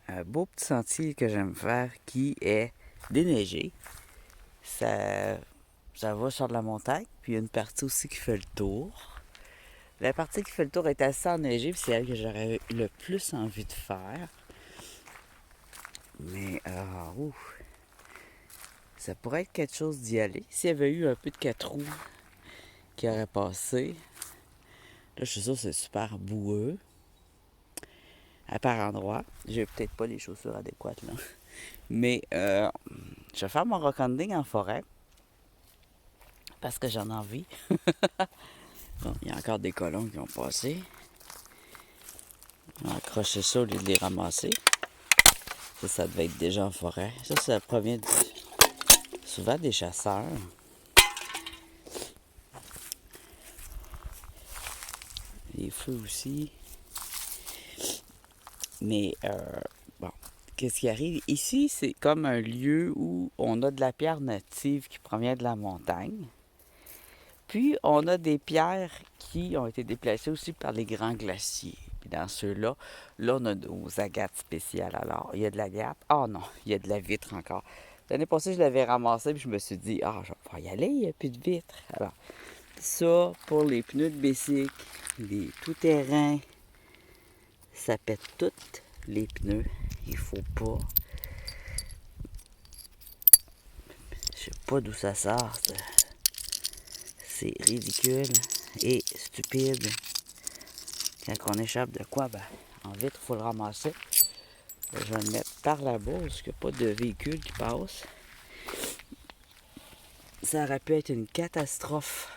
Un beau petit sentier que j'aime faire qui est déneigé. Ça, ça va sur la montagne, puis il y a une partie aussi qui fait le tour. La partie qui fait le tour est assez enneigée, puis c'est elle que j'aurais le plus envie de faire. Mais, ça pourrait être quelque chose d'y aller. S'il y avait eu un peu de 4 roues qui aurait passé, là, je suis sûr que c'est super boueux. À part endroit. J'ai peut-être pas les chaussures adéquates, là. Mais, je vais faire mon rockanding en forêt. Parce que j'en ai envie. Bon, il y a encore des colons qui ont passé. On a accroché ça au lieu de les ramasser. Ça devait être déjà en forêt. Ça provient souvent des chasseurs. Les feux aussi. Mais, bon, qu'est-ce qui arrive? Ici, c'est comme un lieu où on a de la pierre native qui provient de la montagne. Puis, on a des pierres qui ont été déplacées aussi par les grands glaciers. Puis dans ceux-là, là, on a nos agates spéciales. Alors, il y a de l'agate. Ah non, il y a de la vitre encore. L'année passée, je l'avais ramassé, puis je me suis dit, je vais pouvoir y aller, il n'y a plus de vitre. Alors, ça, pour les pneus de bicycle, les tout-terrain, ça pète toutes les pneus. Il faut pas. Je sais pas d'où ça sort, ça. C'est ridicule et stupide. Quand on échappe de quoi, en vitre, il faut le ramasser. Je vais le mettre par là-bas, parce qu'il n'y a pas de véhicule qui passe. Ça aurait pu être une catastrophe.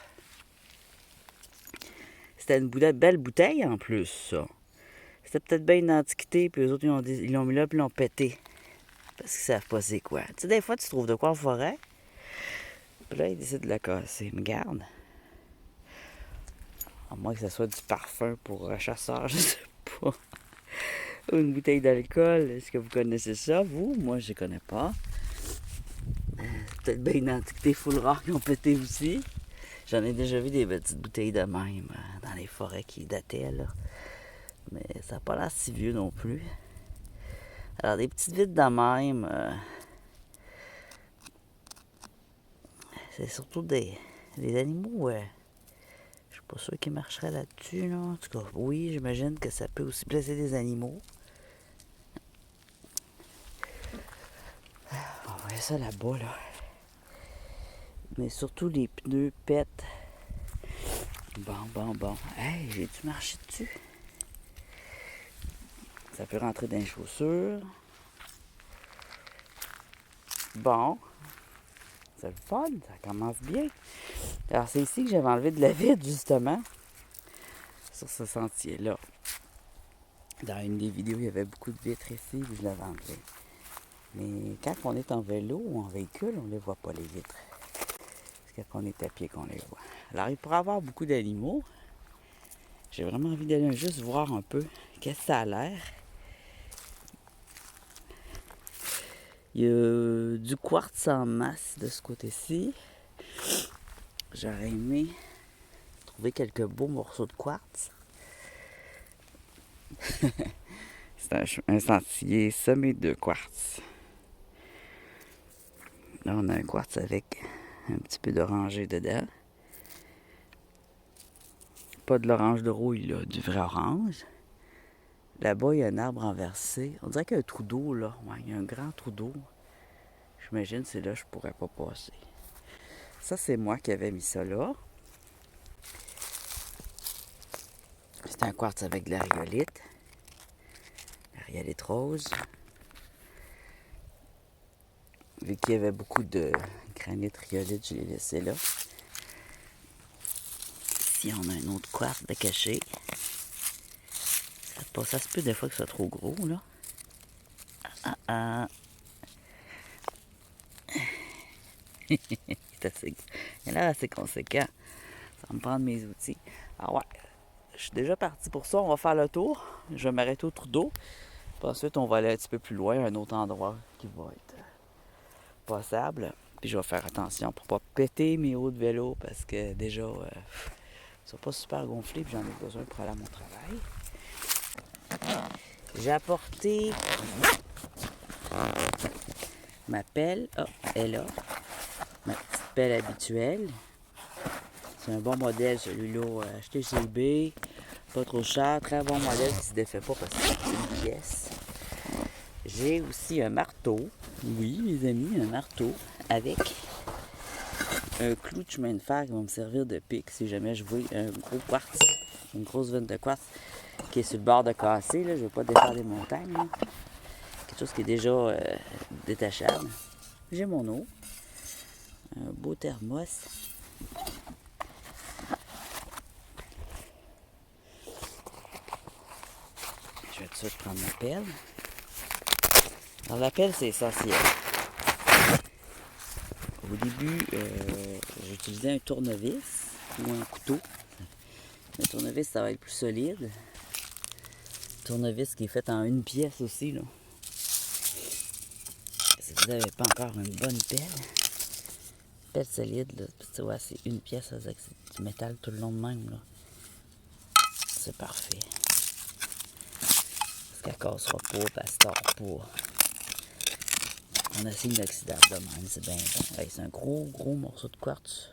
C'était une belle bouteille en plus, ça. C'était peut-être bien une antiquité, puis eux autres, ils l'ont mis là, puis ils l'ont pété. Parce qu'ils savent pas c'est quoi. Tu sais, des fois, tu trouves de quoi en forêt, puis là, ils décident de la casser. Mais garde. À moins que ce soit du parfum pour chasseur, je sais pas. Ou une bouteille d'alcool. Est-ce que vous connaissez ça, vous? Moi, je ne connais pas. Peut-être bien une antiquité full rare qui ont pété aussi. J'en ai déjà vu des petites bouteilles de même dans les forêts qui dataient, là. Mais ça n'a pas l'air si vieux non plus. Alors, des petites vitres de même, c'est surtout des animaux, je suis pas sûr qu'ils marcheraient là-dessus, là. En tout cas, oui, j'imagine que ça peut aussi blesser des animaux. On voit ça là-bas, là. Mais surtout, les pneus pètent. Bon. Hey, j'ai-tu marché dessus? Ça peut rentrer dans les chaussures. Bon. C'est le fun, ça commence bien. Alors, c'est ici que j'avais enlevé de la vitre, justement. Sur ce sentier-là. Dans une des vidéos, il y avait beaucoup de vitres ici, puis je l'avais enlevé. Mais quand on est en vélo ou en véhicule, on ne les voit pas, les vitres. C'est quand on est à pied qu'on les voit. Alors, il pourrait y avoir beaucoup d'animaux. J'ai vraiment envie d'aller juste voir un peu qu'est-ce que ça a l'air. Il y a du quartz en masse de ce côté-ci. J'aurais aimé trouver quelques beaux morceaux de quartz. C'est un sentier semé de quartz. Là, on a un quartz avec un petit peu d'orangé dedans. Pas de l'orange de rouille, là, du vrai orange. Là-bas, il y a un arbre renversé. On dirait qu'il y a un trou d'eau, là. Ouais, il y a un grand trou d'eau. J'imagine que c'est là que je pourrais pas passer. Ça, c'est moi qui avais mis ça là. C'est un quartz avec de la rhyolite. La rhyolite rose. Vu qu'il y avait beaucoup de granit rhyolite, je l'ai laissé là. Ici, on a un autre quartz de caché. Ça se peut des fois que ce soit trop gros, là. Il a l'air assez conséquent. Ça va me prendre mes outils. Ah ouais, je suis déjà parti pour ça. On va faire le tour. Je vais m'arrêter au trou d'eau. Puis ensuite, on va aller un petit peu plus loin, à un autre endroit qui va être passable. Puis je vais faire attention pour pas péter mes hauts de vélo parce que déjà, ils sont pas super gonflés puis j'en ai besoin pour aller à mon travail. J'ai apporté ma pelle. Ah, elle est là. Ma petite pelle habituelle. C'est un bon modèle, celui-là. Acheté chez eBay. Pas trop cher. Très bon modèle qui se défait pas parce que c'est une pièce. J'ai aussi un marteau. Oui, mes amis, un marteau avec un clou de chemin de fer qui va me servir de pic si jamais je veux un gros quartz, une grosse veine de quartz qui est sur le bord de casser. Là. Je ne veux pas défaire les montagnes. Là. Quelque chose qui est déjà détachable. J'ai mon eau. Un beau thermos. Je vais tout de suite prendre ma pelle. Alors la pelle, c'est essentiel. Au début, j'utilisais un tournevis ou un couteau. Le tournevis, ça va être plus solide. Le tournevis qui est fait en une pièce aussi. Là. Si vous n'avez pas encore une bonne pelle solide, là, tu vois, c'est une pièce avec du métal tout le long de même. Là. C'est parfait. Parce qu'elle ne cassera pas, elle ne se tord pas. On a signe d'oxydable de même, c'est bien bon. Hey, c'est un gros morceau de quartz.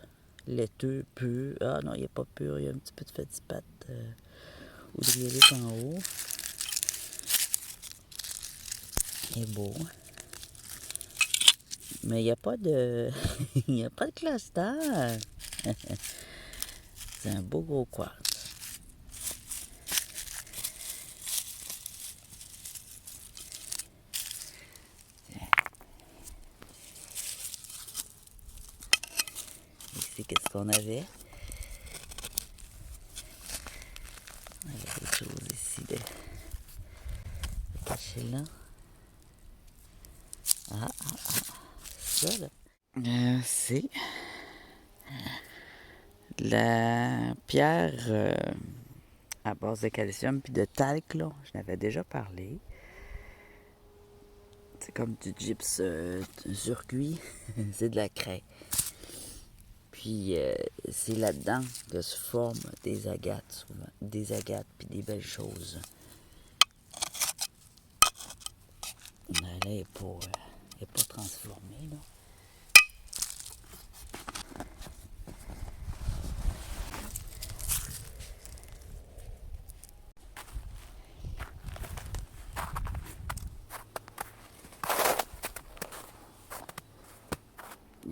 Laiteux, pur. Ah non, il n'est pas pur, il y a un petit peu de fétipat ou de violette en haut. Il est beau. Mais il n'y a pas de. Il n'y a pas de cluster. C'est un beau gros quartz. Ici, qu'est-ce qu'on avait? Il y a quelque chose ici de caché là. Ça là. C'est la pierre à base de calcium puis de talc, là. Je n'avais déjà parlé. C'est comme du gypse surcuit. C'est de la craie. Puis c'est là-dedans que se forment des agates, souvent. Des agates puis des belles choses. Là, elle n'est pas transformée, là.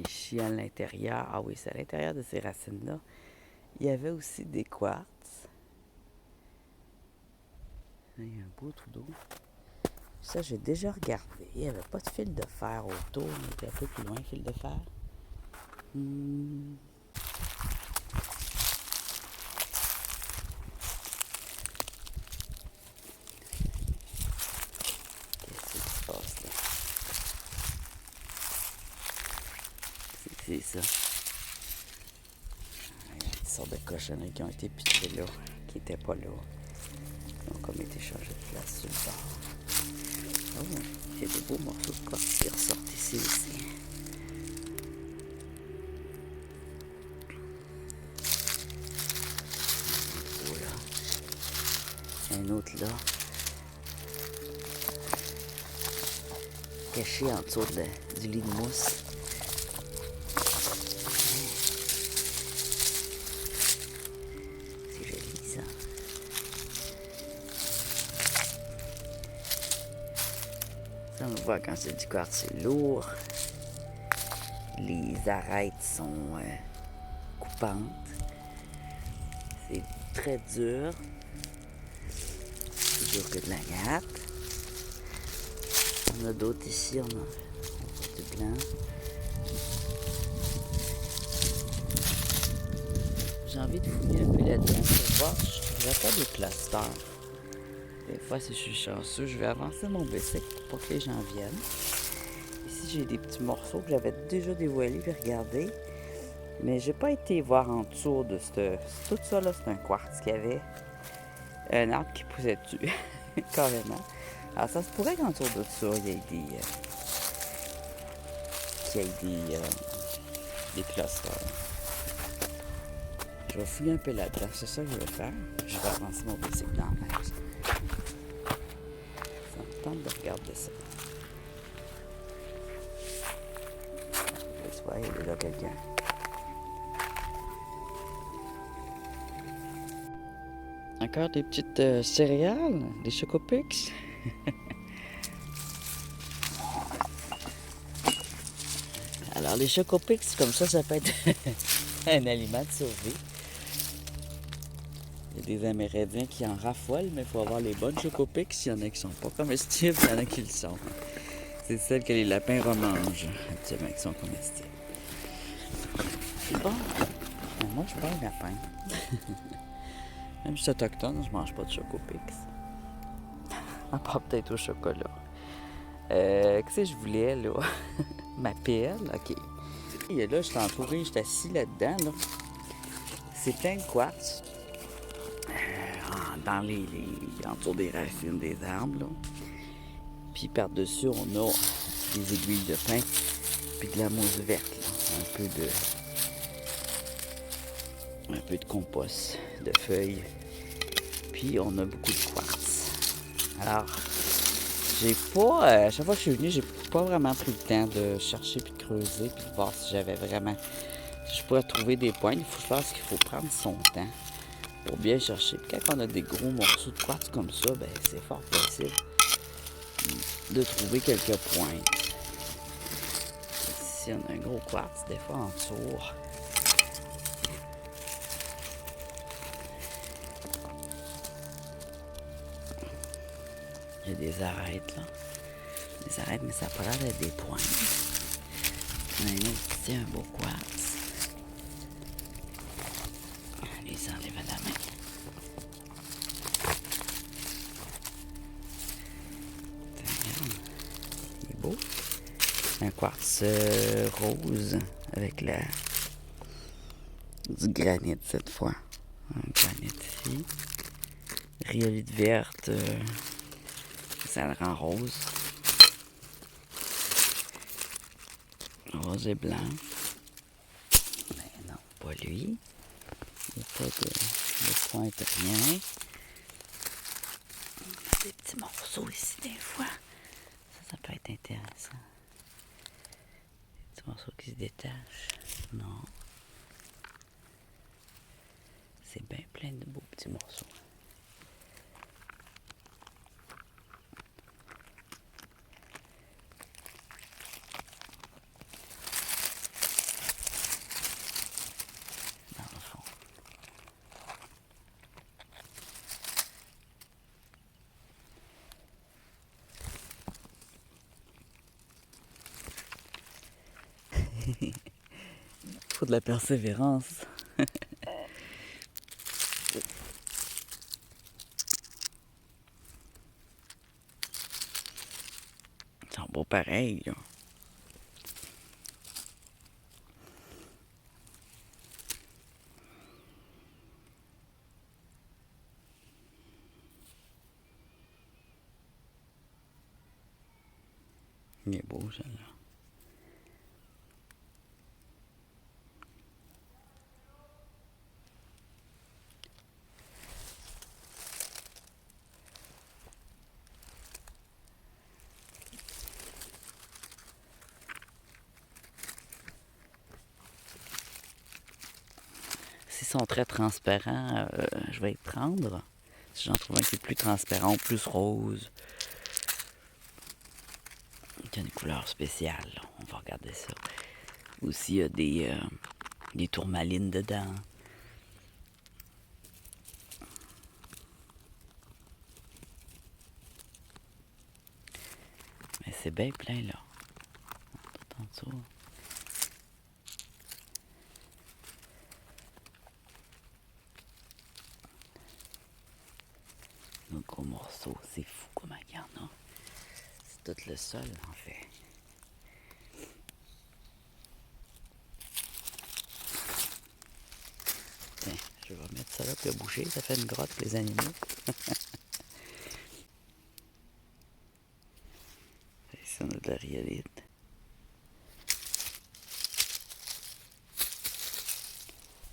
Ici, à l'intérieur, ah oui, c'est à l'intérieur de ces racines-là, il y avait aussi des quartz. Là, il y a un beau trou d'eau. Ça, j'ai déjà regardé. Il n'y avait pas de fil de fer autour. Il était un peu plus loin, fil de fer. Qu'est-ce qui se passe là? C'est ça. Il y a toutes sortes de cochonneries qui ont été pitchées là, qui n'étaient pas là. Ils ont comme été changés de place sur le bord. Oh, il y a des beaux morceaux de quartz qui ressortent ici aussi. Voilà. Un autre là. Caché en dessous du lit de mousse. C'est joli ça. Ça, on voit quand c'est du quartz, c'est lourd. Les arêtes sont coupantes. C'est très dur. Plus dur que de l'agate. On a d'autres ici, on a du blanc. J'ai envie de fouiller un peu là-dedans pour voir si je ne trouverais pas des clusters. Des fois, si je suis chanceux, je vais avancer mon bicycle pour pas que les gens viennent. Ici, j'ai des petits morceaux que j'avais déjà dévoilés et regardés. Mais j'ai pas été voir en dessous de ce. Tout ça, là, c'est un quartz qui avait un arbre qui poussait dessus. Carrément. Alors, ça se pourrait qu'en dessous de ça, il y ait des clusters. Je vais fouiller un peu là-dedans. C'est ça que je vais faire. Je vais avancer mon bicycle dans la neige. tente de regarder ça. J'espère qu'il est là quelqu'un. Encore des petites céréales, des Chocopix. Alors les Chocopix, comme ça peut être un aliment de survie. Il y a des Amérindiens qui en raffolent, mais il faut avoir les bonnes Chocopix. Il y en a qui sont pas comestibles, il y en a qui le sont. C'est celles que les lapins remangent, actuellement, qui sont comestibles. C'est bon. Mais moi, je suis pas un lapin. Même si je suis autochtone, je mange pas de Chocopix. À part peut-être au chocolat. Qu'est-ce que je voulais, là? Ma pelle, OK. Et là, je suis entouré, je suis assis là-dedans, là. C'est plein de quartz. Dans les autour des racines des arbres, là. Puis par-dessus, on a des aiguilles de pin, puis de la mousse verte, là. Un peu de compost, de feuilles. Puis on a beaucoup de quartz. Alors, j'ai pas, à chaque fois que je suis venue, j'ai pas vraiment pris le temps de chercher puis de creuser puis de voir si j'avais vraiment, si je pourrais trouver des points. Je pense qu'il faut prendre son temps pour bien chercher. Puis quand on a des gros morceaux de quartz comme ça, ben c'est fort possible de trouver quelques points. Si on a un gros quartz, des fois en tour. Il y a des arêtes là. Des arêtes, mais ça n'a pas l'air d'être des points. On a un autre ici, un beau quartz. Les enlève à la main. Regarde, il est beau. Un quartz rose avec du granit cette fois. Un granit ici. Rhyolite verte, ça le rend rose. Rose et blanc. Mais non, pas lui. Il n'y a pas de pointe, rien. Des petits morceaux ici des fois. Ça peut être intéressant. Des petits morceaux qui se détachent. Non. C'est bien plein de beaux petits morceaux. Dans le fond. Il faut de la persévérance. Ils sont beaux pareils, là. Il est beau, celle-là. S'ils sont très transparents, je vais les prendre. Si j'en trouve un qui est plus transparent, plus rose, qui a une couleur spéciale, là. On va regarder ça. Aussi, il y a des tourmalines dedans. Mais c'est bien plein, là. Tout en dessous. Un gros morceau, c'est fou comment il y en a. C'est tout le sol, en fait. Tiens, je vais mettre ça là pour boucher. Ça fait une grotte pour les animaux. Ici, on a de la rhyolite.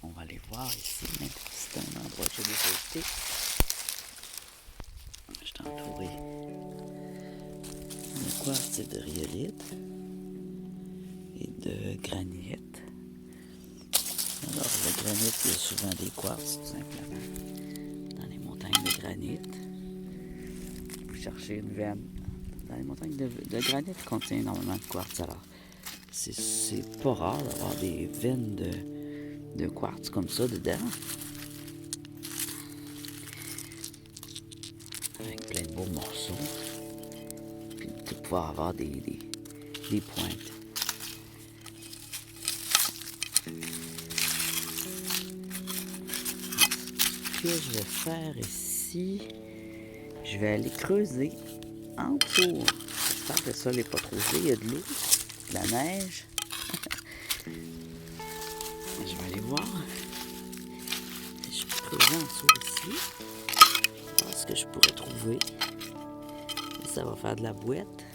On va aller voir ici, mais c'est un endroit que j'ai déjà été. Je suis entouré quartz et de rhyolite et de granit. Alors, le granit, il y a souvent des quartz, tout simplement, dans les montagnes de granit. Vous cherchez une veine. Dans les montagnes de granit, qui contient énormément de quartz. Alors, c'est pas rare d'avoir des veines de quartz comme ça dedans. Avec plein de beaux morceaux. Puis de pouvoir avoir des pointes. Ce que je vais faire ici, je vais aller creuser en dessous. J'espère que le sol n'est pas trop gelé. Il y a de l'eau, de la neige. Je vais aller voir. Je vais creuser en dessous ici. Voir ce que je pourrais trouver. Ça va faire de la boîte.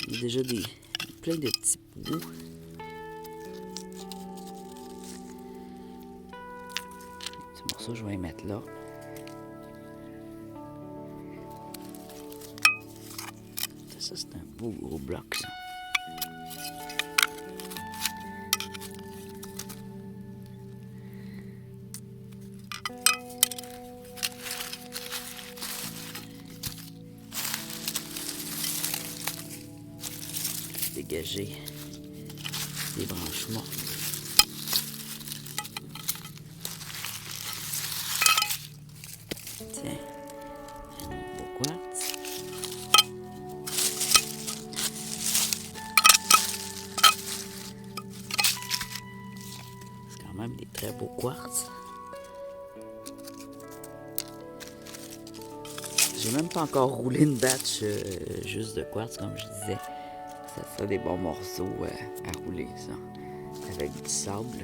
Il y a déjà plein de petits poux. C'est pour ça que je vais les mettre là. Ça, c'est un beau gros bloc, ça. Dégager des branches mortes. Tiens, un autre beau quartz. C'est quand même des très beaux quartz. J'ai même pas encore roulé une batch juste de quartz, comme je disais. Ça fait des bons morceaux à rouler, ça. Avec du sable.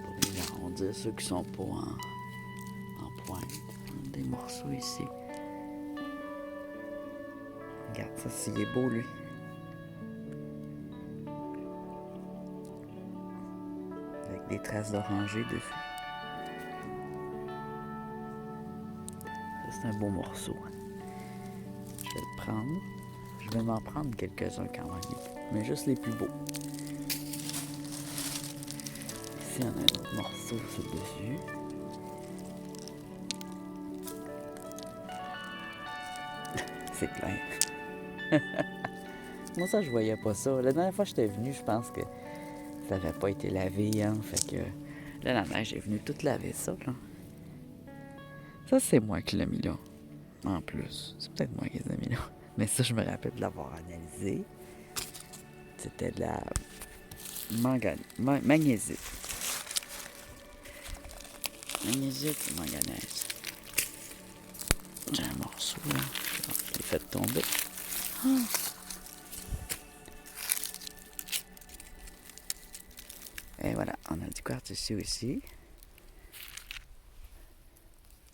Pour les arrondir, ceux qui sont pas en pointe. Des morceaux ici. Regarde ça, s'il est beau, lui. Avec des traces d'oranger dessus. Ça, c'est un beau morceau. Je vais le prendre. Je vais m'en prendre quelques-uns quand même, mais juste les plus beaux. Ici, on a un autre morceau sur le dessus. C'est plein. Moi, ça, je voyais pas ça. La dernière fois que j'étais venu, je pense que ça n'avait pas été lavé, hein. Fait que là, la neige est venue toute laver ça, là. Ça, c'est moi qui l'ai mis là. En plus. C'est peut-être moi qui l'ai mis là. Mais ça, je me rappelle de l'avoir analysé. C'était de la magnésie. Magnésique ou manganèse. J'ai un morceau là. Je l'ai fait tomber. Ah. Et voilà, on a du quartz ici aussi.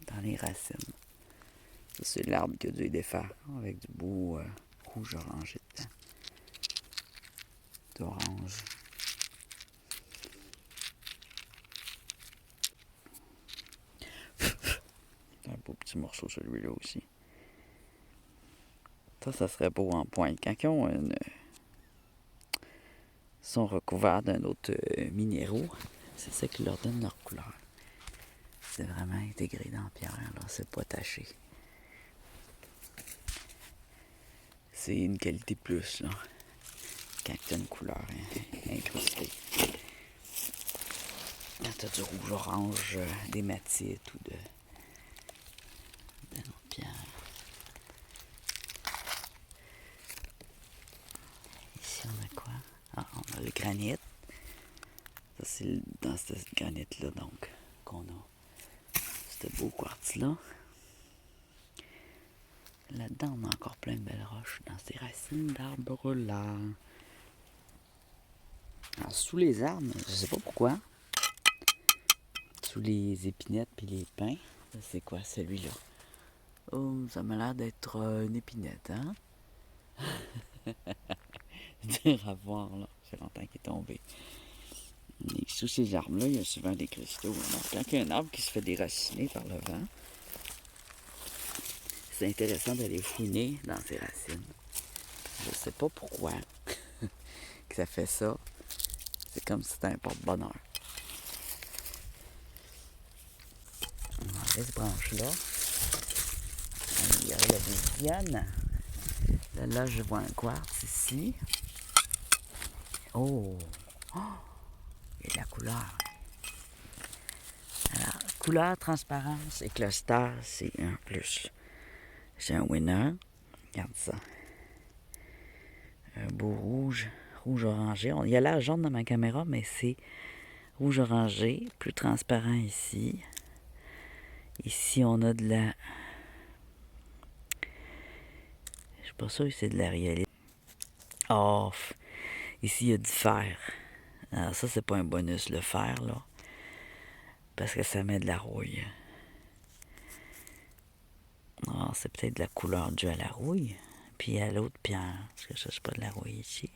Dans les racines. Ça, c'est l'arbre qui a dû défaire avec du beau rouge orangé dedans. D'orange. Un beau petit morceau celui-là aussi. Ça serait beau en pointe. Quand ils ont sont recouverts d'un autre minéraux, c'est ça qui leur donne leur couleur. C'est vraiment intégré dans la pierre, là, c'est pas taché. C'est une qualité plus, là, quand tu as une couleur incrustée. Quand tu as du rouge-orange, des matites ou de notre pierre. Ici, on a quoi? Ah, on a le granit. Ça, c'est dans ce granit-là, donc, qu'on a ce beau quartz-là. Là-dedans, on a encore plein de belles roches dans ces racines d'arbres là. Alors, sous les arbres, je sais pas pourquoi, sous les épinettes puis les pins, c'est quoi celui-là? Oh, ça m'a l'air d'être une épinette, hein? Dur à voir, là. Ça fait longtemps qu'il est tombé. Et sous ces arbres-là, il y a souvent des cristaux. Alors, quand il y a un arbre qui se fait déraciner par le vent, c'est intéressant d'aller fouiner dans ses racines. Je sais pas pourquoi que ça fait ça. C'est comme si c'était un porte-bonheur. On va enlever cette branche-là. Il y a la visionne. Là, je vois un quartz ici. Oh! Oh! Il y a de la couleur. Alors, couleur, transparence et cluster, c'est un plus. C'est un winner. Regarde ça. Un beau rouge, rouge-orangé. Il y a l'air jaune dans ma caméra, mais c'est rouge-orangé, plus transparent ici. Ici, on a de la... Je suis pas sûr que c'est de la réalité. Oh! Ici, il y a du fer. Alors ça, c'est pas un bonus, le fer, là. Parce que ça met de la rouille. Alors, c'est peut-être de la couleur due à la rouille. Puis à l'autre pierre. Parce que ça, c'est pas de la rouille ici.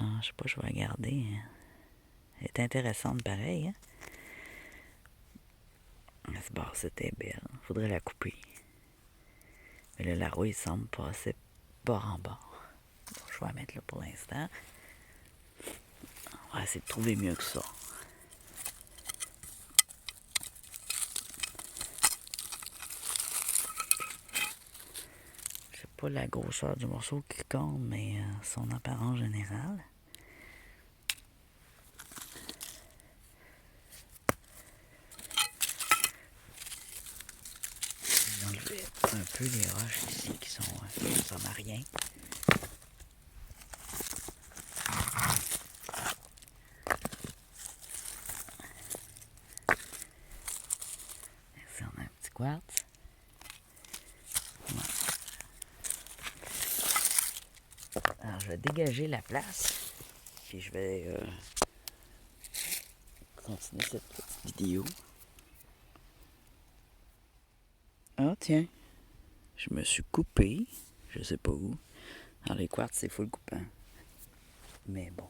Ah, je sais pas, je vais regarder. Elle est intéressante pareil. Hein? Bon, c'était belle. Faudrait la couper. Mais là, la rouille semble passer bord en bord. Bon, je vais la mettre là pour l'instant. On va essayer de trouver mieux que ça. C'est pas la grosseur du morceau qui compte, mais son apparence générale. J'ai enlevé un peu les roches ici qui sont à rien. Ici, on a un petit quartz. Alors, je vais dégager la place. Puis je vais continuer cette petite vidéo. Ah, tiens. Je me suis coupé. Je sais pas où. Alors, les quartz, c'est full coupant. Mais bon.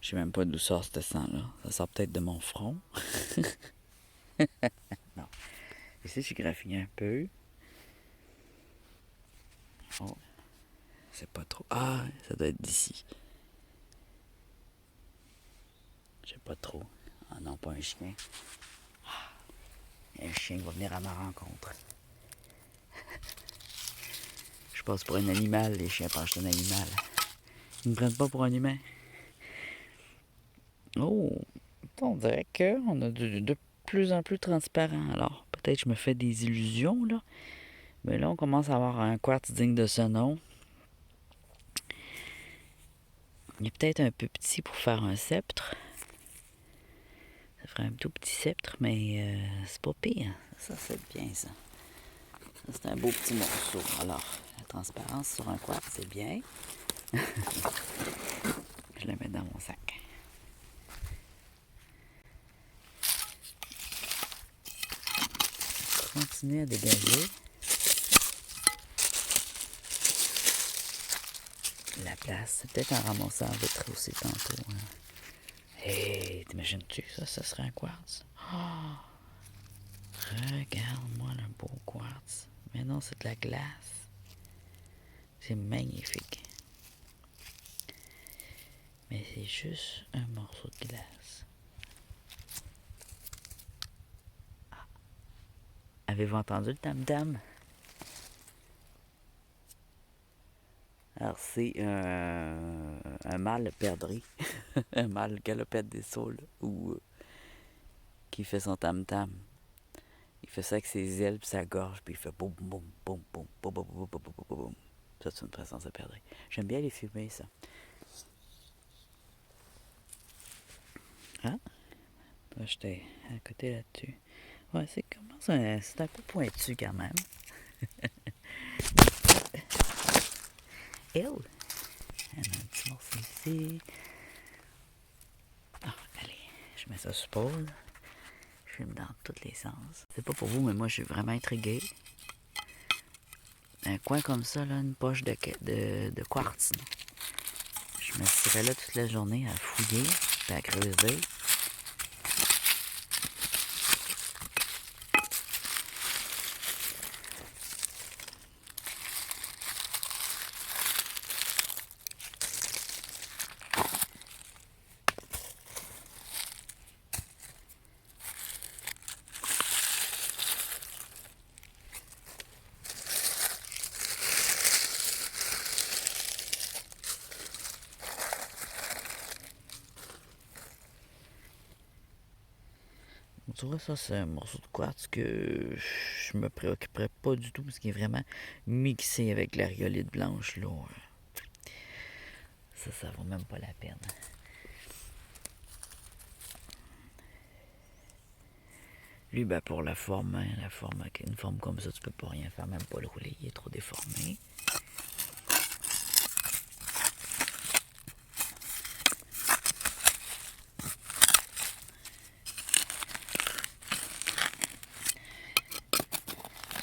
Je sais même pas d'où sort ce sang-là. Ça sort peut-être de mon front. Non. Ici, j'ai graffiné un peu. Oh. C'est pas trop. Ah, ça doit être d'ici. Je sais pas trop. Ah non, pas un chien. Ah, un chien va venir à ma rencontre. Je passe pour un animal, les chiens pensent que c'est un animal. Ils me prennent pas pour un humain. Oh, on dirait qu'on a de plus en plus transparent. Alors, peut-être que je me fais des illusions, là. Mais là, on commence à avoir un quartz digne de ce nom. Il est peut-être un peu petit pour faire un sceptre. Ça ferait un tout petit sceptre, mais c'est pas pire. Ça, c'est bien, ça. Ça, c'est un beau petit morceau. Alors, la transparence sur un quartz, c'est bien. Je le mets dans mon sac. Continuer à dégager la place. C'est peut-être un ramasseur vitre aussi tantôt. Hein. Hey, t'imagines-tu ça? Ça serait un quartz? Oh, regarde-moi le beau quartz. Mais non, c'est de la glace. C'est magnifique. Mais c'est juste un morceau de glace. Ah. Avez-vous entendu le tam-tam? Alors, c'est un mâle perdrix. Un mâle galopette des saules. Ou qui fait son tam-tam. Il fait ça avec ses ailes et sa gorge. Puis il fait boum, boum, boum, boum, boum, boum, boum, boum, boum, boum. Ça, c'est une présence de perdrix. J'aime bien les filmer, ça. Ah? Toi, j'étais à côté là-dessus. Ouais, c'est un peu pointu quand même. Elle! Il y en a un petit morceau ici. Ah, allez, je mets ça sur pause. Je filme dans tous les sens. C'est pas pour vous, mais moi, je suis vraiment intriguée. Un coin comme ça, là, une poche de quartz. Je me serais là toute la journée à fouiller, à creuser. tu vois, ça, c'est un morceau de quartz que je me préoccuperais pas du tout, parce qu'il est vraiment mixé avec la rhyolite blanche, là. Ça vaut même pas la peine. Lui, ben, pour la forme, hein, une forme comme ça, tu peux pas rien faire, même pas le rouler, il est trop déformé.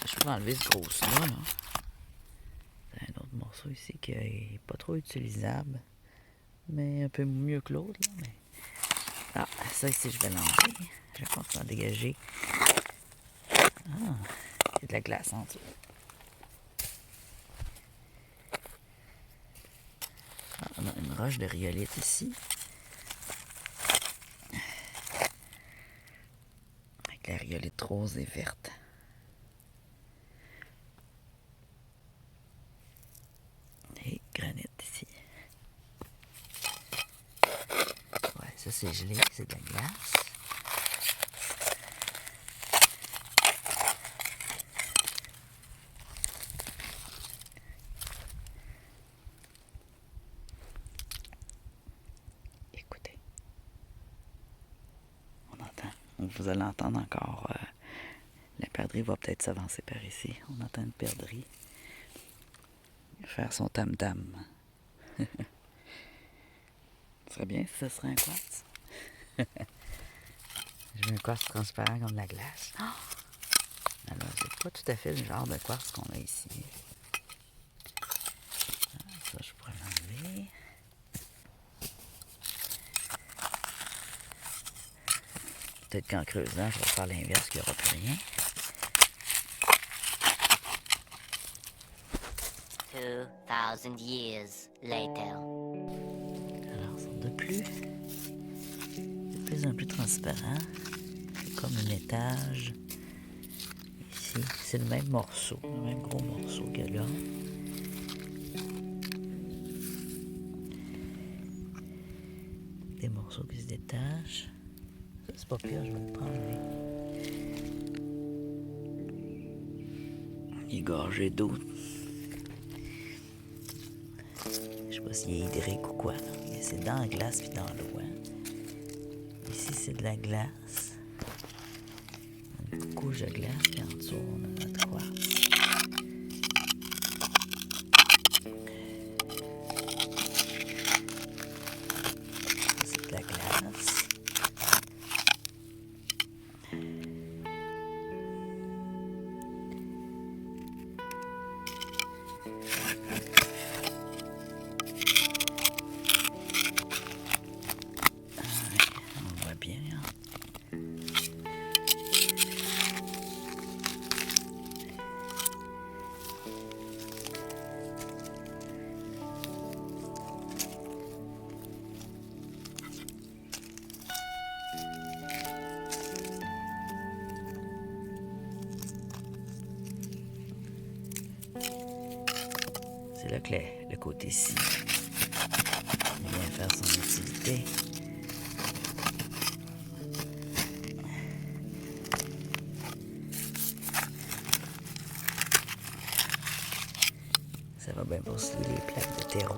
Je peux enlever ce gros-là, là. C'est un autre morceau ici qui est pas trop utilisable, mais un peu mieux que l'autre, là, mais... Ah, ça ici, je vais l'enlever. Je vais continuer à dégager. Ah, il y a de la glace en dessous. Ah, on a une roche de rhyolite ici. Avec la rhyolite rose et verte. Et granit ici. Ouais, ça c'est gelé, c'est de la glace. Écoutez. On entend. Vous allez entendre encore. La perdrix va peut-être s'avancer par ici. On entend une perdrix faire son tam-tam. Ce serait bien si ce serait un quartz. Je veux un quartz transparent comme de la glace. Oh! Alors, c'est pas tout à fait le genre de quartz qu'on a ici. Ça, je pourrais l'enlever. Peut-être qu'en creusant, je vais faire l'inverse, qu'il n'y aura plus rien. 2000 years later. Alors, ça de plus en plus transparent. C'est comme un étage. Ici, c'est le même morceau, le même gros morceau que là. Des morceaux qui se détachent. Ça, c'est pas pire, je vais le prendre. Il est gorgé d'eau. Je sais pas s'il est hydrique ou quoi, là. Mais c'est dans la glace puis dans l'eau. Hein. Ici, c'est de la glace. Une couche de glace, puis en dessous, on a notre quartz. C'est de la glace. On voit bien, hein? C'est là que le côté ci vient faire son utilité. Ça va bien pour scier les plaques de terreau.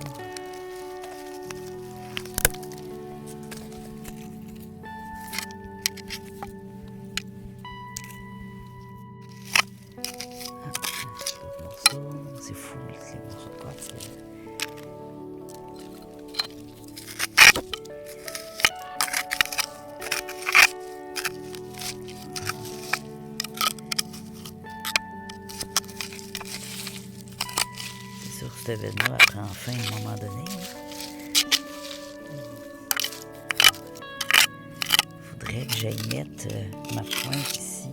D'autres morceaux. C'est fou, les morceaux de quartz. C'est sûr que cet événement va prendre fin à un moment donné. Faudrait que j'aille mettre ma pointe ici.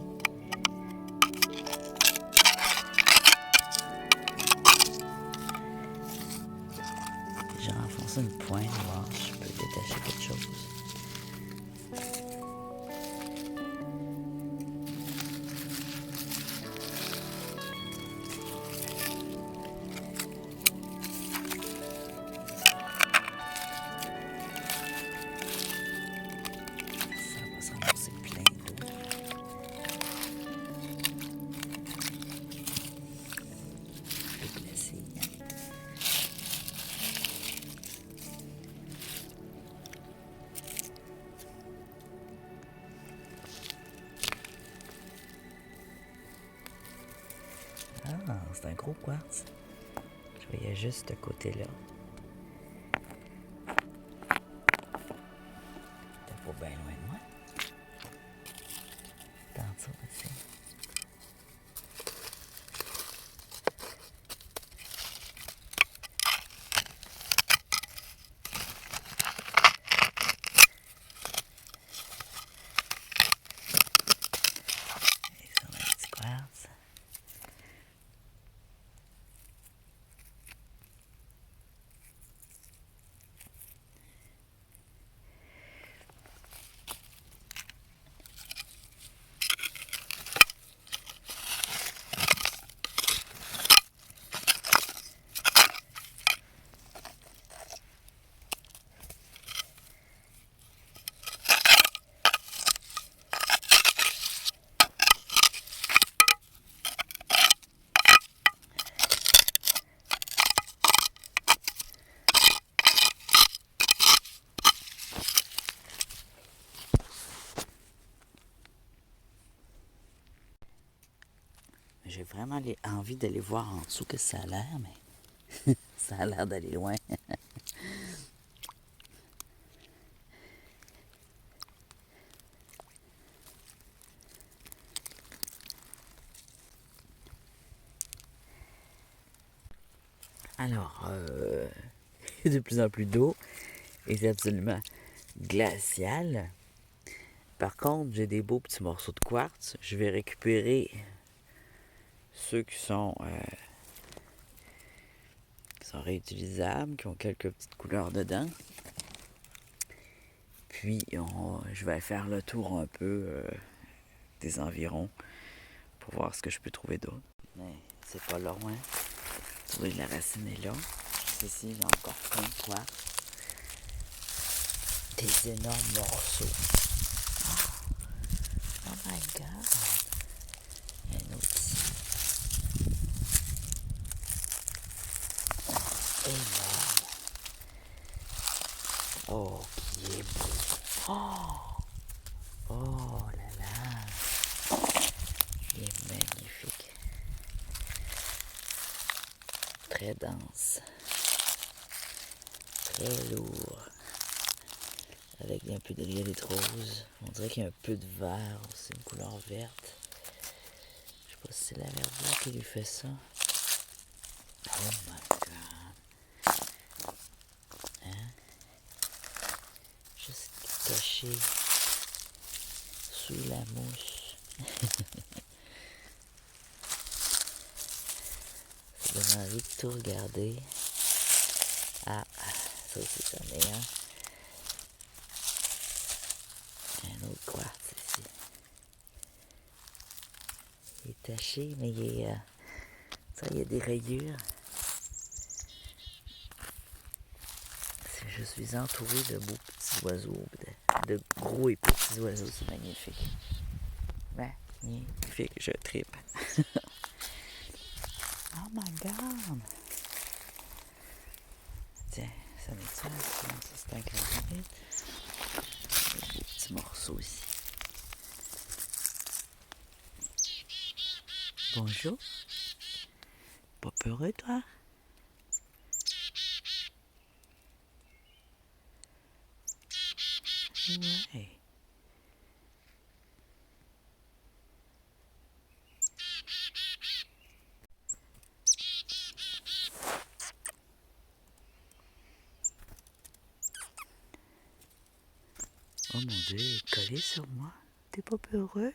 J'ai renfoncé une pointe, voir si je peux détacher quelque chose. Ça va se ramasser plein d'eau. Ah, c'est un gros quartz. Je voyais juste ce côté-là. T'es pas bien loin de moi. Dans ça aussi. Et ça, un petit quartz. J'ai vraiment envie d'aller voir en dessous que ça a l'air, mais ça a l'air d'aller loin. Alors, il y a de plus en plus d'eau et c'est absolument glacial. Par contre, j'ai des beaux petits morceaux de quartz. Je vais récupérer ceux qui sont réutilisables, qui ont quelques petites couleurs dedans. Puis, je vais faire le tour un peu des environs pour voir ce que je peux trouver d'autre. Mais c'est pas loin. Tu vois, la racine est là. Juste ici, il y a encore plein de quartz. Des énormes morceaux. Oh my God! Il y a un autre ici. Énorme. Oh, qui est beau. Oh là là. Il est magnifique. Très dense. Très lourd. Avec un peu de violette rose. On dirait qu'il y a un peu de vert aussi, une couleur verte. Je sais pas si c'est la verdure qui lui fait ça. Oh my God. Hein? Juste caché sous la mousse. Ça donne envie de tout regarder. Ah, ça aussi c'en est un. Un autre quartz ici. Il est taché, mais il est... ça, il y a des rayures. Je suis entouré de beaux petits oiseaux, de gros et petits oiseaux, c'est magnifique. Magnifique, je tripe. Oh my God! Tiens, ça n'est ça, c'est un granit. Des petits morceaux ici. Bonjour. Pas peureux, toi? Ouais. Oh mon Dieu, il est collé sur moi. T'es pas peureux?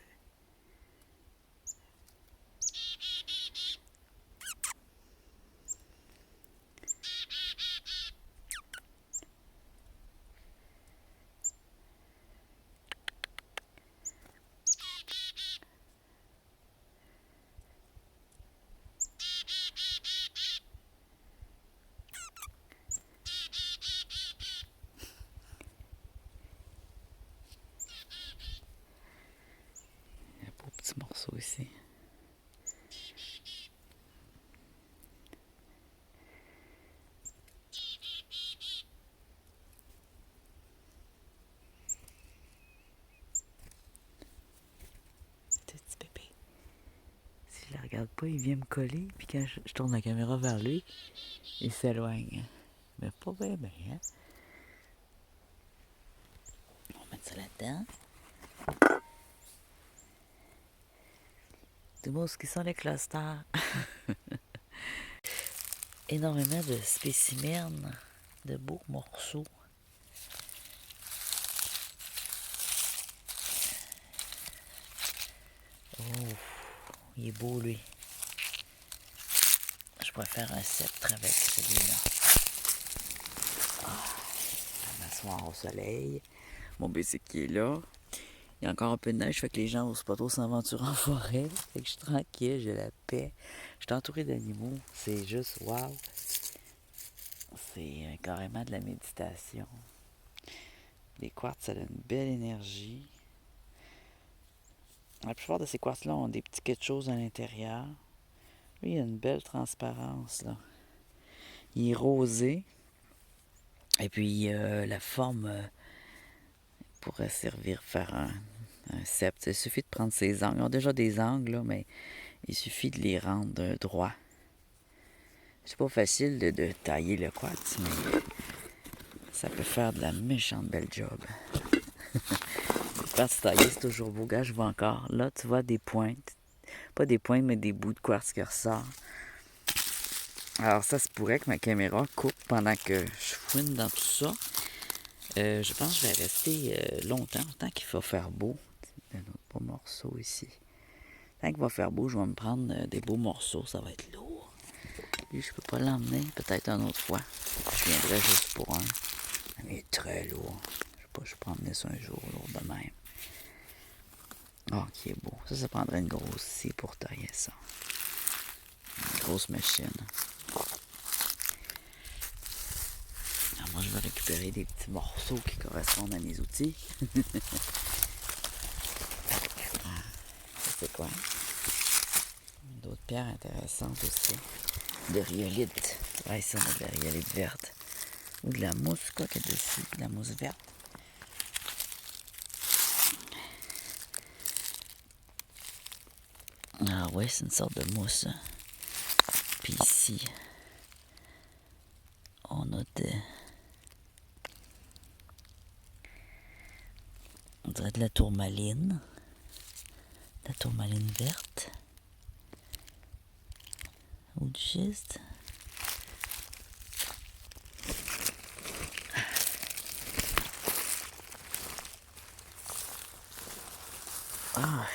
regarde pas, il vient me coller, puis quand je tourne la caméra vers lui, il s'éloigne. Mais pas bien, bien, hein? On va mettre ça là-dedans. C'est beau ce qui sont les clusters. Énormément de spécimens, de beaux morceaux. Oh, il est beau lui. Je pourrais faire un sceptre avec celui-là. Je vais m'asseoir au soleil. Mon bicycle est là. Il y a encore un peu de neige, fait que les gens n'osent pas trop s'aventurer en forêt. Fait que je suis tranquille, j'ai la paix. Je suis entouré d'animaux. C'est juste wow. C'est carrément de la méditation. Les quartz, ça a une belle énergie. La plupart de ces quartz-là ont des petits quelque chose à l'intérieur. Lui, il a une belle transparence, là. Il est rosé. Et puis, la forme pourrait servir à faire un sceptre. Il suffit de prendre ses angles. Ils ont déjà des angles, là, mais il suffit de les rendre droits. C'est pas facile de tailler le quartz, mais ça peut faire de la méchante belle job. Le quartz taillé, c'est toujours beau. Gars, je vois encore. Là, tu vois des pointes. Pas des pointes, mais des bouts de quartz qui ressortent. Alors, ça se pourrait que ma caméra coupe pendant que je fouine dans tout ça. Je pense que je vais rester longtemps, tant qu'il va faire beau. Un autre beau morceau ici. Tant qu'il va faire beau, je vais me prendre des beaux morceaux. Ça va être lourd. Lui, je peux pas l'emmener. Peut-être une autre fois. Je viendrai juste pour un. Mais il est très lourd. Je sais pas, je peux emmener ça un jour, lourd de même. Ah, qui est beau. Ça prendrait une grosse scie pour tailler ça. Une grosse machine. Alors moi, je vais récupérer des petits morceaux qui correspondent à mes outils. Ça, c'est quoi? D'autres pierres intéressantes aussi. De rhyolite. Ouais, ça, on a de la rhyolite verte. Ou de la mousse, quoi, qu'il y a dessus. De la mousse verte. Ah ouais, c'est une sorte de mousse. Puis ici, on a on dirait de la tourmaline. De la tourmaline verte. Ou du schiste. Ah.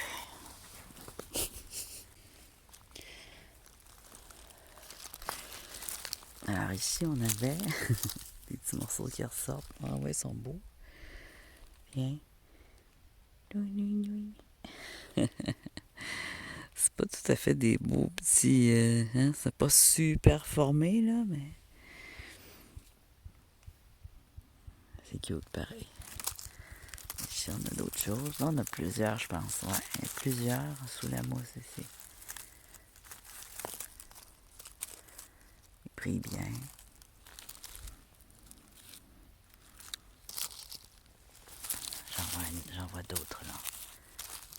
Alors ici, on avait des petits morceaux qui ressortent. Ah ouais, ils sont beaux. Viens. C'est pas tout à fait des beaux petits... hein, c'est pas super formé, là, mais... C'est cute, pareil. Ici, on a d'autres choses. Là, on a plusieurs, je pense. Ouais, il y a plusieurs sous la mousse ici. Il brille bien. J'en vois d'autres, là.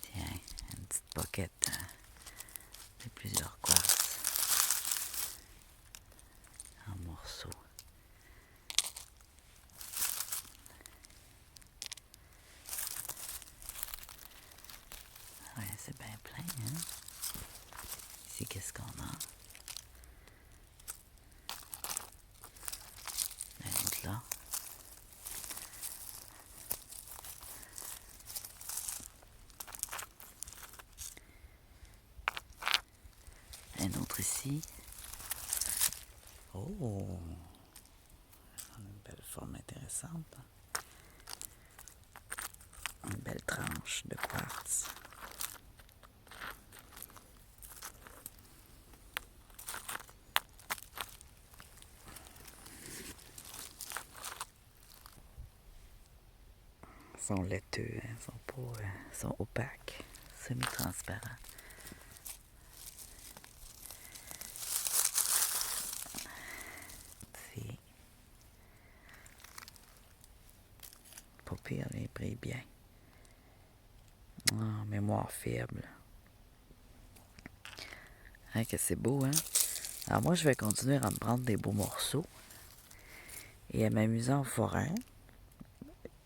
Tiens, une petite poquette de plusieurs quartz en morceaux. Ouais, c'est bien plein, hein? Ici, qu'est-ce qu'on a? Un autre là. Un autre ici. Oh! Une belle forme intéressante. Une belle tranche de quartz. Ils sont laiteux, hein? Ils sont pas... sont opaques, semi-transparents. C'est pas pire, ils brillent bien. Ah, mémoire faible. Hein, que c'est beau, hein? Alors moi, je vais continuer à me prendre des beaux morceaux et à m'amuser en forêt.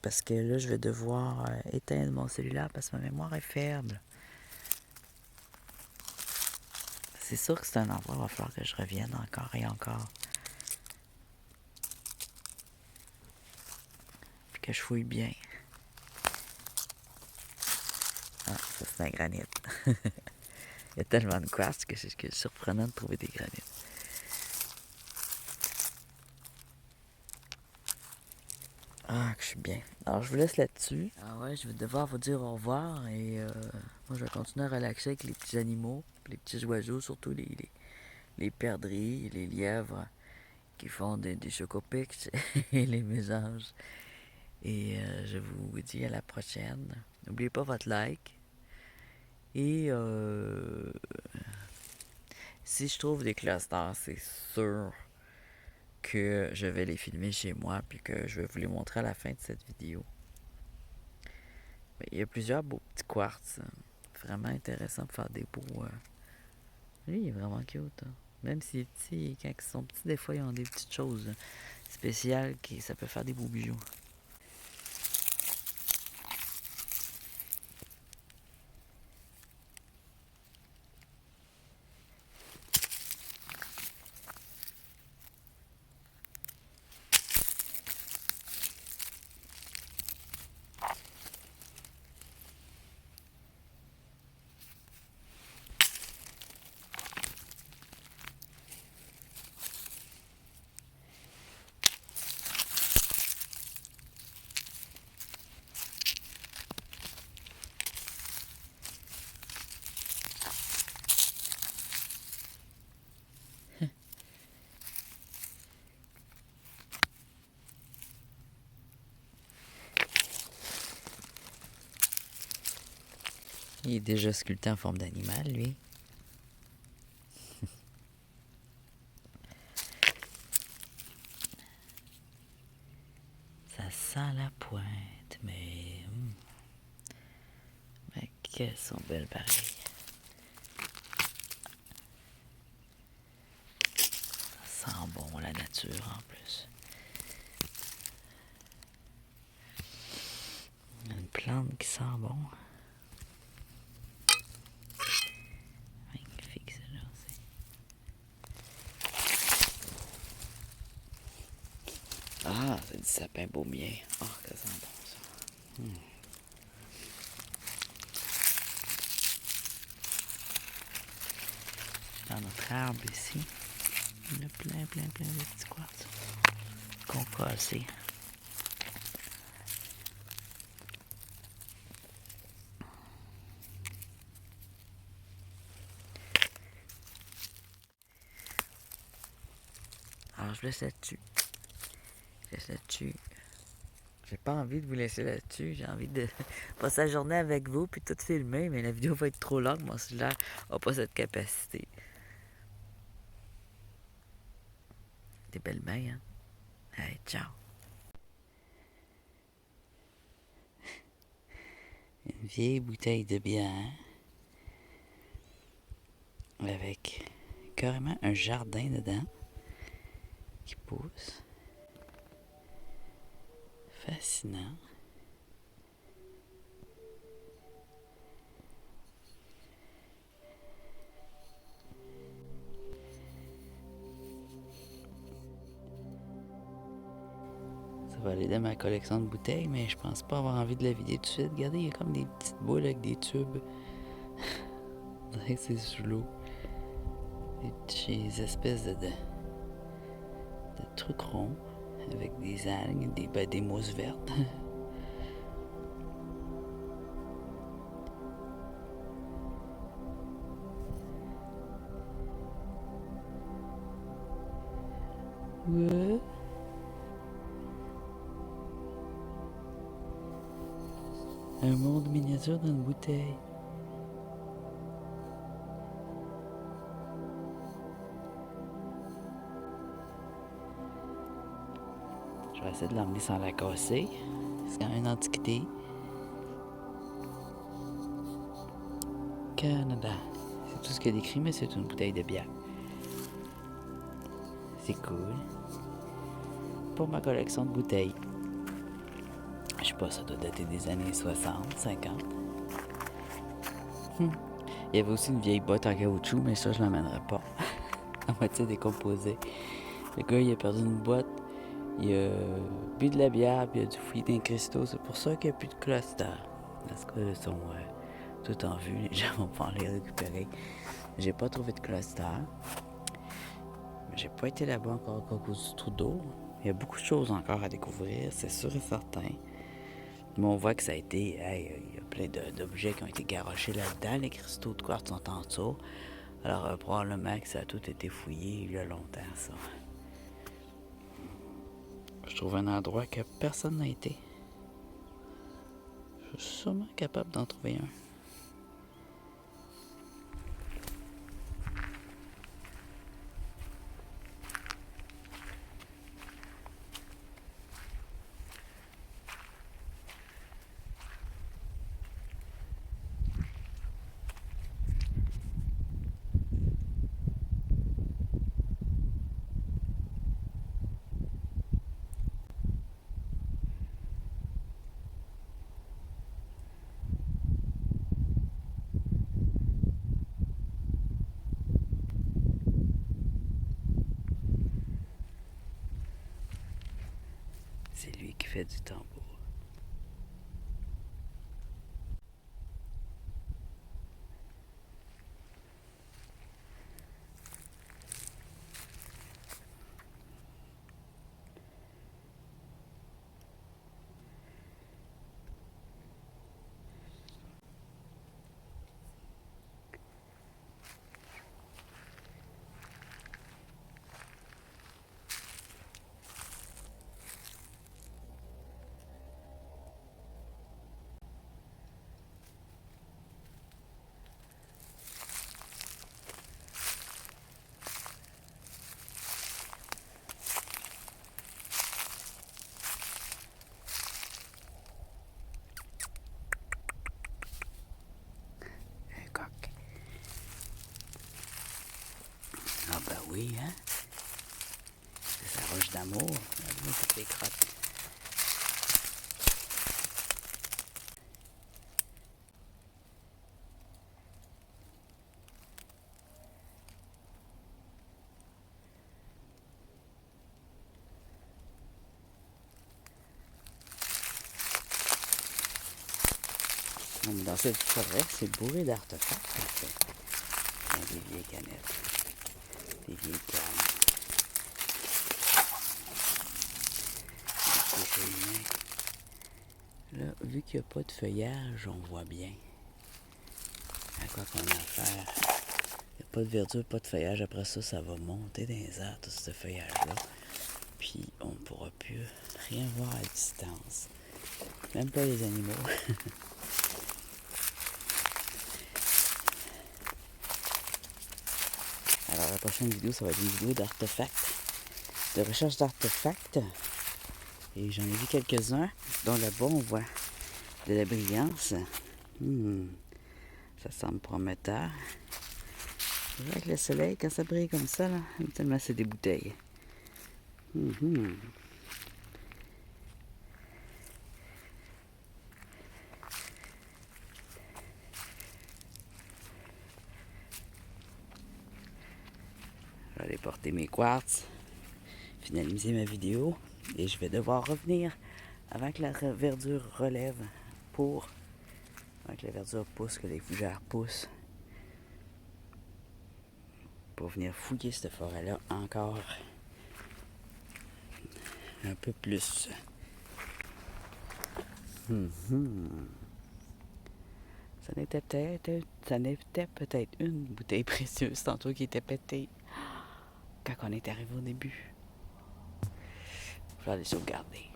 Parce que là, je vais devoir éteindre mon cellulaire parce que ma mémoire est faible. C'est sûr que c'est un endroit où il va falloir que je revienne encore et encore. Puis que je fouille bien. Ah, ça c'est un granit. Il y a tellement de quartz que c'est surprenant de trouver des granites. Ah, que je suis bien. Alors, je vous laisse là-dessus. Ah ouais, je vais devoir vous dire au revoir et moi, je vais continuer à relaxer avec les petits animaux, les petits oiseaux, surtout les perdrix, les lièvres qui font des chocopics et les mésanges. Et je vous dis à la prochaine. N'oubliez pas votre like. Et si je trouve des clusters, c'est sûr que je vais les filmer chez moi puis que je vais vous les montrer à la fin de cette vidéo. Il y a plusieurs beaux petits quartz. Vraiment intéressant pour faire des beaux... Lui, il est vraiment cute. Hein. Même s'il est petit, quand ils sont petits, des fois, ils ont des petites choses spéciales qui ça peut faire des beaux bijoux. Il est déjà sculpté en forme d'animal, lui. Ça sent la pointe, mais... Mais qu'elles sont belles pareilles. Ça sent bon, la nature, en plus. Une plante qui sent bon. Magnifique, celle-là aussi. Ah, c'est du sapin baumier. Ah, que ça sent bon, ça. Dans notre arbre ici, il y a plein de petits quartz qu'on cassé. Alors, je laisse là-dessus. J'ai pas envie de vous laisser là-dessus. J'ai envie de passer la journée avec vous puis tout filmer, mais la vidéo va être trop longue. Mon cellulaire n'a pas cette capacité. Des belles mains, hein? Allez, ciao! Une vieille bouteille de bière avec carrément un jardin dedans qui pousse. Fascinant. Ça va aller dans ma collection de bouteilles, mais je pense pas avoir envie de la vider tout de suite. Regardez, il y a comme des petites boules avec des tubes. C'est sous l'eau. Des espèces de trucs ronds avec des algues, des mousses vertes. Ouais. Un monde miniature dans une bouteille. Je vais essayer de l'emmener sans la casser. C'est quand même une antiquité. Canada. tout ce qu'il y a décrit, mais c'est une bouteille de bière. C'est cool. Pour ma collection de bouteilles. Je sais pas, ça doit dater des années 60, 50. Il y avait aussi une vieille boîte en caoutchouc, mais ça, je l'emmènerais pas. À moitié décomposée. Le gars, il a perdu une boîte. Il a bu de la bière, puis il a dû fouiller dans les cristaux. C'est pour ça qu'il n'y a plus de cluster. Parce qu'ils sont tout en vue. Les gens vont pouvoir les récupérer. J'ai pas trouvé de cluster. J'ai pas été là-bas encore à cause du trou d'eau. Il y a beaucoup de choses encore à découvrir, c'est sûr et certain. Mais on voit que ça a été... il y a plein d'objets qui ont été garochés là-dedans. Les cristaux de quartz sont en dessous. Alors, probablement que ça a tout été fouillé il y a longtemps, ça. Je trouve un endroit que personne n'a été. Je suis sûrement capable d'en trouver un. C'est lui qui fait du tambour. Un coq. Ah ben oui, hein? C'est sa roche d'amour. Moi, toutes les crottes. Dans cette forêt, c'est bourré d'artefacts, en fait. Des vieilles canettes, des vieilles cannes, des feuillets. Là, vu qu'il n'y a pas de feuillage, on voit bien à quoi qu'on a affaire. Il n'y a pas de verdure, pas de feuillage. Après ça, ça va monter dans les airs, tout ce feuillage-là. Puis, on ne pourra plus rien voir à distance. Même pas les animaux. Alors, la prochaine vidéo, ça va être une vidéo d'artefacts, de recherche d'artefacts. Et j'en ai vu quelques-uns, dont là-bas, on voit de la brillance. Ça semble prometteur. C'est vrai que le soleil, quand ça brille comme ça, là, tellement c'est des bouteilles. Je vais aller porter mes quartz, finaliser ma vidéo et je vais devoir revenir avant que la verdure relève avant que la verdure pousse, que les fougères poussent, pour venir fouiller cette forêt-là encore un peu plus. Ça n'était peut-être une bouteille précieuse tantôt qui était pétée quand on est arrivé au début. Je vais aller sauvegarder.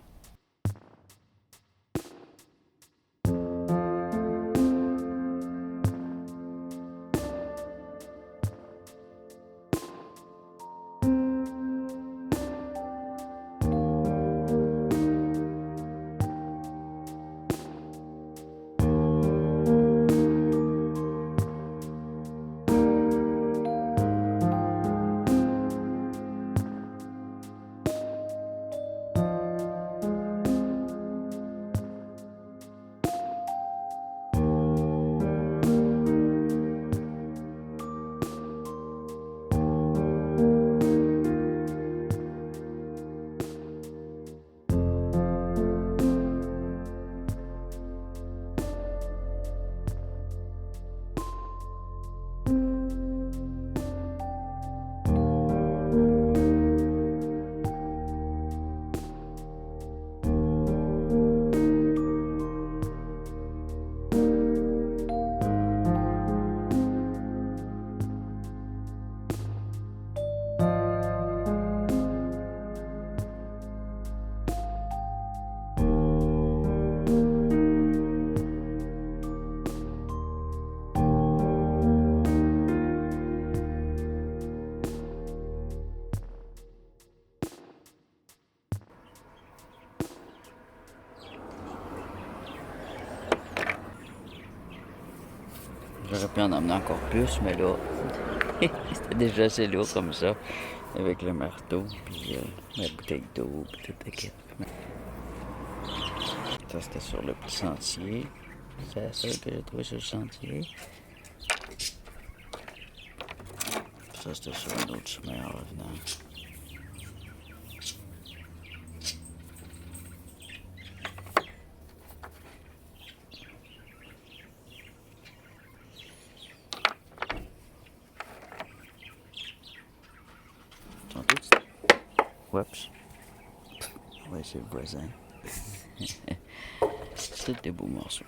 J'aurais pu en emmener encore plus, mais là, c'était déjà assez lourd comme ça, avec le marteau, puis la bouteille d'eau, puis toute la quête. Ça, c'était sur le petit sentier. C'est la seule que j'ai trouvé sur le sentier. Ça, c'était sur un autre chemin en revenant. Oups. Ouais, c'est le voisin. C'est des beaux morceaux.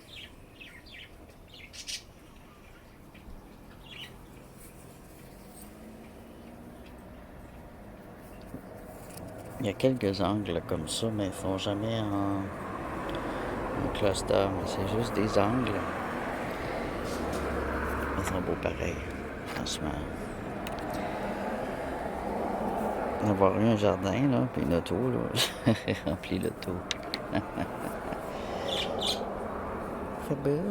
Il y a quelques angles comme ça, mais ils font jamais en cluster. C'est juste des angles. Ils sont beaux pareils, franchement. Avoir eu un jardin, là, puis une auto, là, j'ai rempli l'auto. C'est beau.